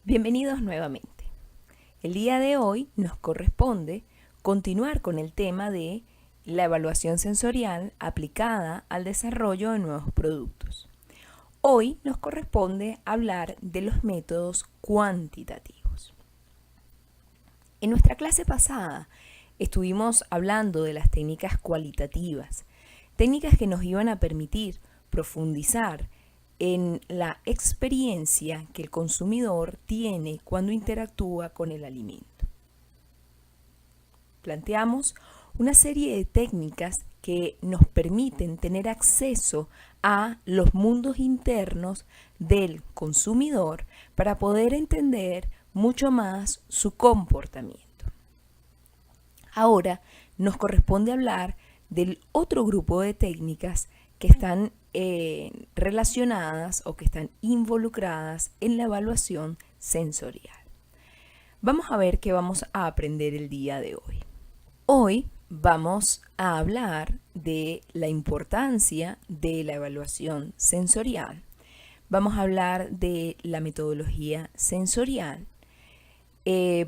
Bienvenidos nuevamente. El día de hoy nos corresponde continuar con el tema de la evaluación sensorial aplicada al desarrollo de nuevos productos. Hoy nos corresponde hablar de los métodos cuantitativos. En nuestra clase pasada estuvimos hablando de las técnicas cualitativas, técnicas que nos iban a permitir profundizar en la experiencia que el consumidor tiene cuando interactúa con el alimento. Planteamos una serie de técnicas que nos permiten tener acceso a los mundos internos del consumidor para poder entender mucho más su comportamiento. Ahora nos corresponde hablar del otro grupo de técnicas que están relacionadas o que están involucradas en la evaluación sensorial. Vamos a ver qué vamos a aprender el día de hoy. Hoy vamos a hablar de la importancia de la evaluación sensorial. Vamos a hablar de la metodología sensorial.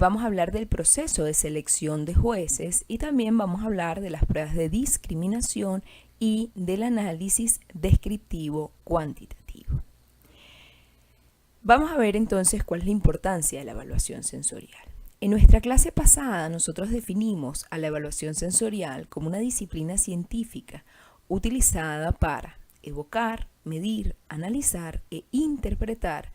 Vamos a hablar del proceso de selección de jueces y también vamos a hablar de las pruebas de discriminación y del análisis descriptivo cuantitativo. Vamos a ver entonces cuál es la importancia de la evaluación sensorial. En nuestra clase pasada nosotros definimos a la evaluación sensorial como una disciplina científica utilizada para evocar, medir, analizar e interpretar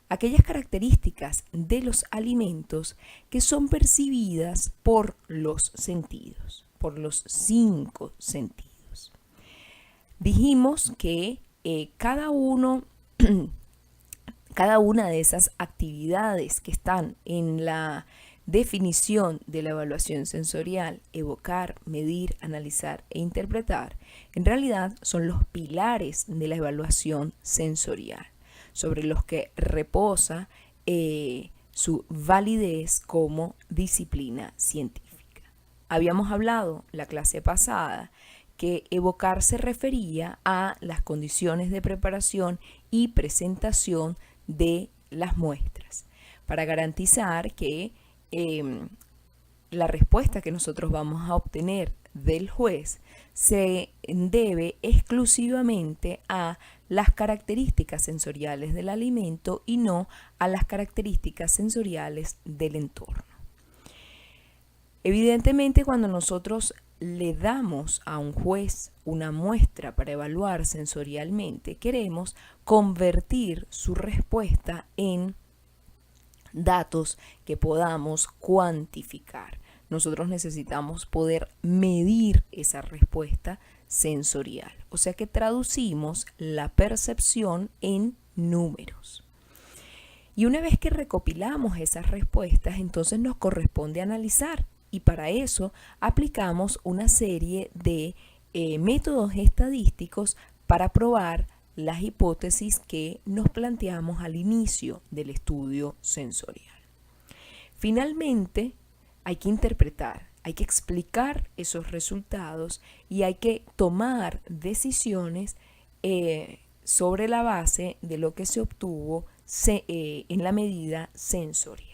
aquellas características de los alimentos que son percibidas por los sentidos, por los 5 sentidos. Dijimos que cada una de esas actividades que están en la definición de la evaluación sensorial, evocar, medir, analizar e interpretar, en realidad son los pilares de la evaluación sensorial, sobre los que reposa su validez como disciplina científica. Habíamos hablado la clase pasada que evocar se refería a las condiciones de preparación y presentación de las muestras, para garantizar que la respuesta que nosotros vamos a obtener del juez se debe exclusivamente a las características sensoriales del alimento y no a las características sensoriales del entorno. Evidentemente, cuando nosotros le damos a un juez una muestra para evaluar sensorialmente, queremos convertir su respuesta en datos que podamos cuantificar. Nosotros necesitamos poder medir esa respuesta sensorial. O sea que traducimos la percepción en números. Y una vez que recopilamos esas respuestas, entonces nos corresponde analizar. Y para eso aplicamos una serie de métodos estadísticos para probar las hipótesis que nos planteamos al inicio del estudio sensorial. Finalmente, hay que interpretar, hay que explicar esos resultados y hay que tomar decisiones sobre la base de lo que se obtuvo en la medida sensorial.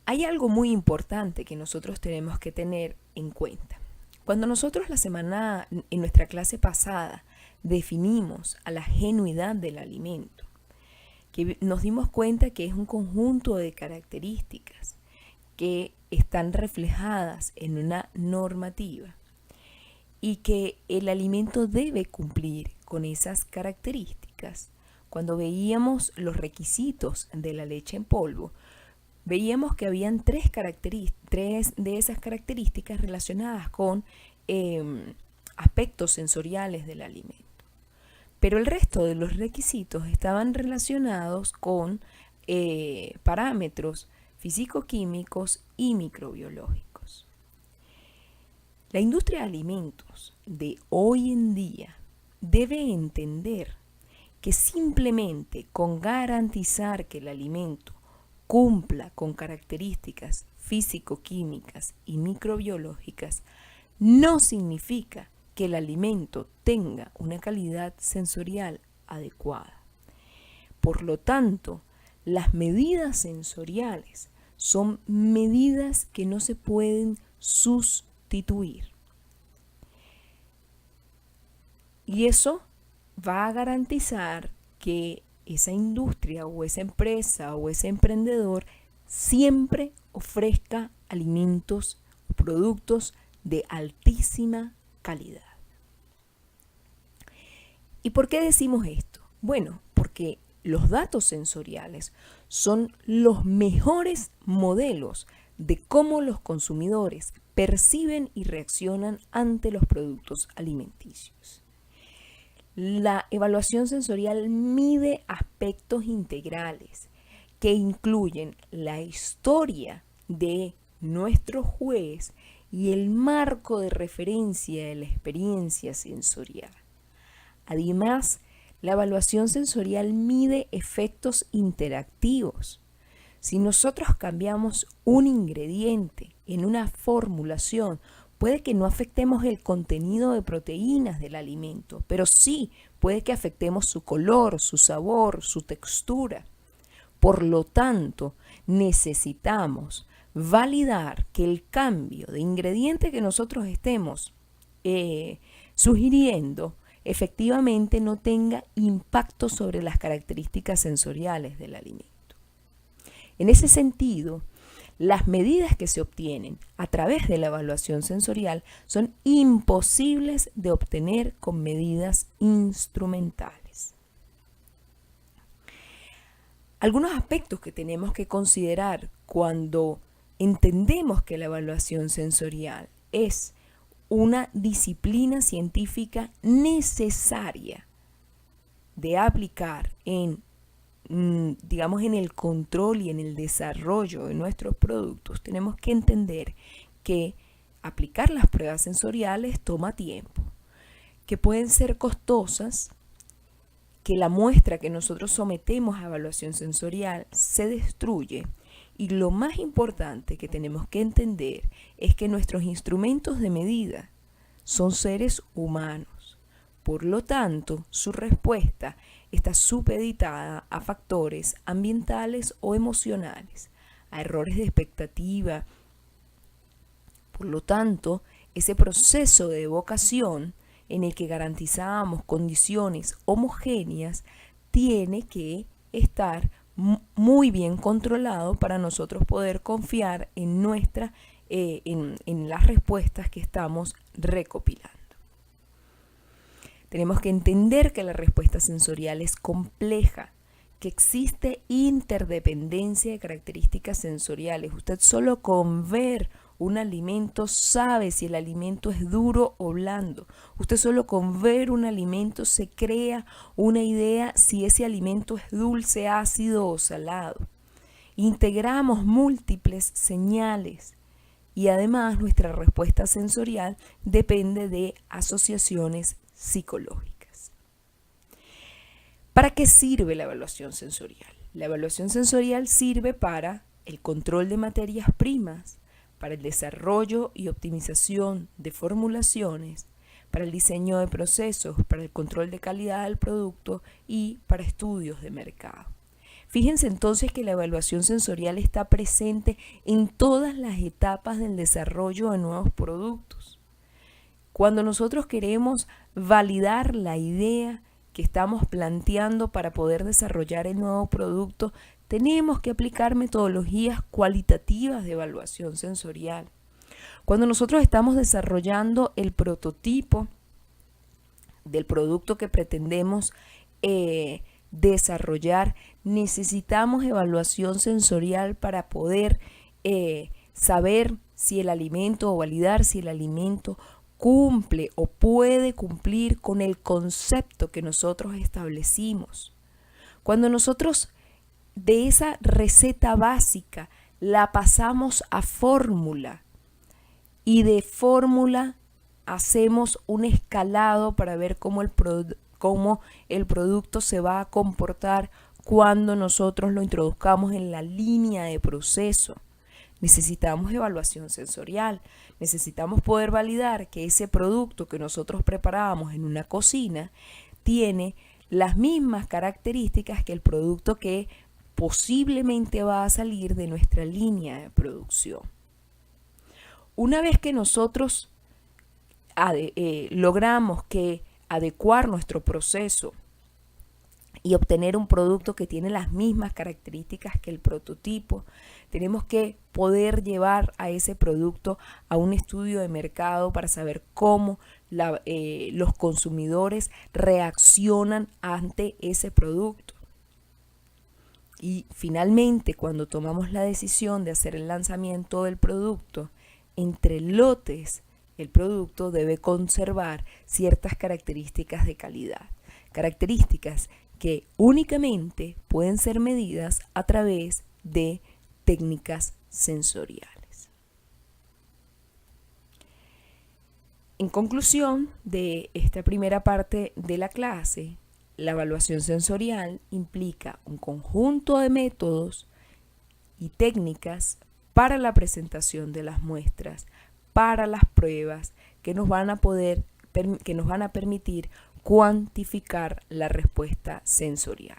Hay algo muy importante que nosotros tenemos que tener en cuenta. Cuando nosotros en nuestra clase pasada definimos a la genuidad del alimento, que nos dimos cuenta que es un conjunto de características que están reflejadas en una normativa y que el alimento debe cumplir con esas características. Cuando veíamos los requisitos de la leche en polvo, veíamos que habían tres de esas características relacionadas con aspectos sensoriales del alimento. Pero el resto de los requisitos estaban relacionados con parámetros físico-químicos y microbiológicos. La industria de alimentos de hoy en día debe entender que simplemente con garantizar que el alimento cumpla con características físico-químicas y microbiológicas no significa que el alimento tenga una calidad sensorial adecuada. Por lo tanto, las medidas sensoriales son medidas que no se pueden sustituir. Y eso va a garantizar que esa industria o esa empresa o ese emprendedor siempre ofrezca alimentos o productos de altísima calidad. ¿Y por qué decimos esto? Bueno, porque los datos sensoriales son los mejores modelos de cómo los consumidores perciben y reaccionan ante los productos alimenticios. La evaluación sensorial mide aspectos integrales que incluyen la historia de nuestro juez y el marco de referencia de la experiencia sensorial. Además, la evaluación sensorial mide efectos interactivos. Si nosotros cambiamos un ingrediente en una formulación, puede que no afectemos el contenido de proteínas del alimento, pero sí puede que afectemos su color, su sabor, su textura. Por lo tanto, necesitamos validar que el cambio de ingrediente que nosotros estemos sugiriendo efectivamente no tenga impacto sobre las características sensoriales del alimento. En ese sentido, las medidas que se obtienen a través de la evaluación sensorial son imposibles de obtener con medidas instrumentales. Algunos aspectos que tenemos que considerar cuando entendemos que la evaluación sensorial es una disciplina científica necesaria de aplicar en el control y en el desarrollo de nuestros productos, tenemos que entender que aplicar las pruebas sensoriales toma tiempo, que pueden ser costosas, que la muestra que nosotros sometemos a evaluación sensorial se destruye. Y lo más importante que tenemos que entender es que nuestros instrumentos de medida son seres humanos. Por lo tanto, su respuesta está supeditada a factores ambientales o emocionales, a errores de expectativa. Por lo tanto, ese proceso de evocación en el que garantizamos condiciones homogéneas tiene que estar muy bien controlado para nosotros poder confiar en en las respuestas que estamos recopilando. Tenemos que entender que la respuesta sensorial es compleja, que existe interdependencia de características sensoriales. Usted solo con ver un alimento sabe si el alimento es duro o blando. Usted solo con ver un alimento se crea una idea si ese alimento es dulce, ácido o salado. Integramos múltiples señales y además nuestra respuesta sensorial depende de asociaciones psicológicas. ¿Para qué sirve la evaluación sensorial? La evaluación sensorial sirve para el control de materias primas, para el desarrollo y optimización de formulaciones, para el diseño de procesos, para el control de calidad del producto y para estudios de mercado. Fíjense entonces que la evaluación sensorial está presente en todas las etapas del desarrollo de nuevos productos. Cuando nosotros queremos validar la idea que estamos planteando para poder desarrollar el nuevo producto, tenemos que aplicar metodologías cualitativas de evaluación sensorial. Cuando nosotros estamos desarrollando el prototipo del producto que pretendemos desarrollar, necesitamos evaluación sensorial para poder saber si el alimento o validar si el alimento cumple o puede cumplir con el concepto que nosotros establecimos. Cuando nosotros de esa receta básica la pasamos a fórmula y de fórmula hacemos un escalado para ver cómo el producto se va a comportar cuando nosotros lo introduzcamos en la línea de proceso. Necesitamos evaluación sensorial, necesitamos poder validar que ese producto que nosotros preparamos en una cocina tiene las mismas características que el producto que posiblemente va a salir de nuestra línea de producción. Una vez que nosotros logramos adecuar nuestro proceso y obtener un producto que tiene las mismas características que el prototipo, tenemos que poder llevar a ese producto a un estudio de mercado para saber cómo los consumidores reaccionan ante ese producto. Y finalmente, cuando tomamos la decisión de hacer el lanzamiento del producto, entre lotes, el producto debe conservar ciertas características de calidad, características que únicamente pueden ser medidas a través de técnicas sensoriales. En conclusión de esta primera parte de la clase, la evaluación sensorial implica un conjunto de métodos y técnicas para la presentación de las muestras, para las pruebas que nos van a permitir cuantificar la respuesta sensorial.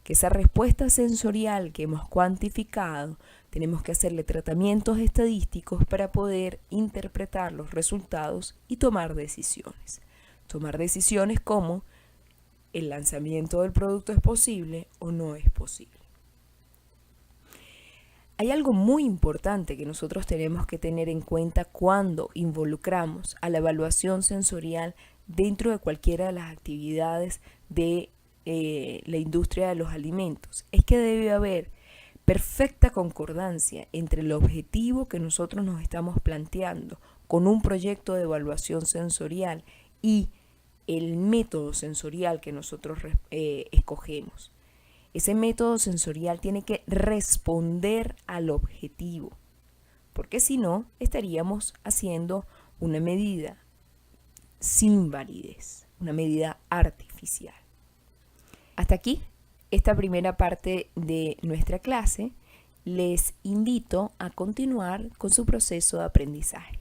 Que esa respuesta sensorial que hemos cuantificado, tenemos que hacerle tratamientos estadísticos para poder interpretar los resultados y tomar decisiones. Tomar decisiones como el lanzamiento del producto es posible o no es posible. Hay algo muy importante que nosotros tenemos que tener en cuenta cuando involucramos a la evaluación sensorial dentro de cualquiera de las actividades de la industria de los alimentos. Es que debe haber perfecta concordancia entre el objetivo que nosotros nos estamos planteando con un proyecto de evaluación sensorial y el método sensorial que nosotros escogemos. Ese método sensorial tiene que responder al objetivo, porque si no, estaríamos haciendo una medida sin validez, una medida artificial. Hasta aquí esta primera parte de nuestra clase. Les invito a continuar con su proceso de aprendizaje.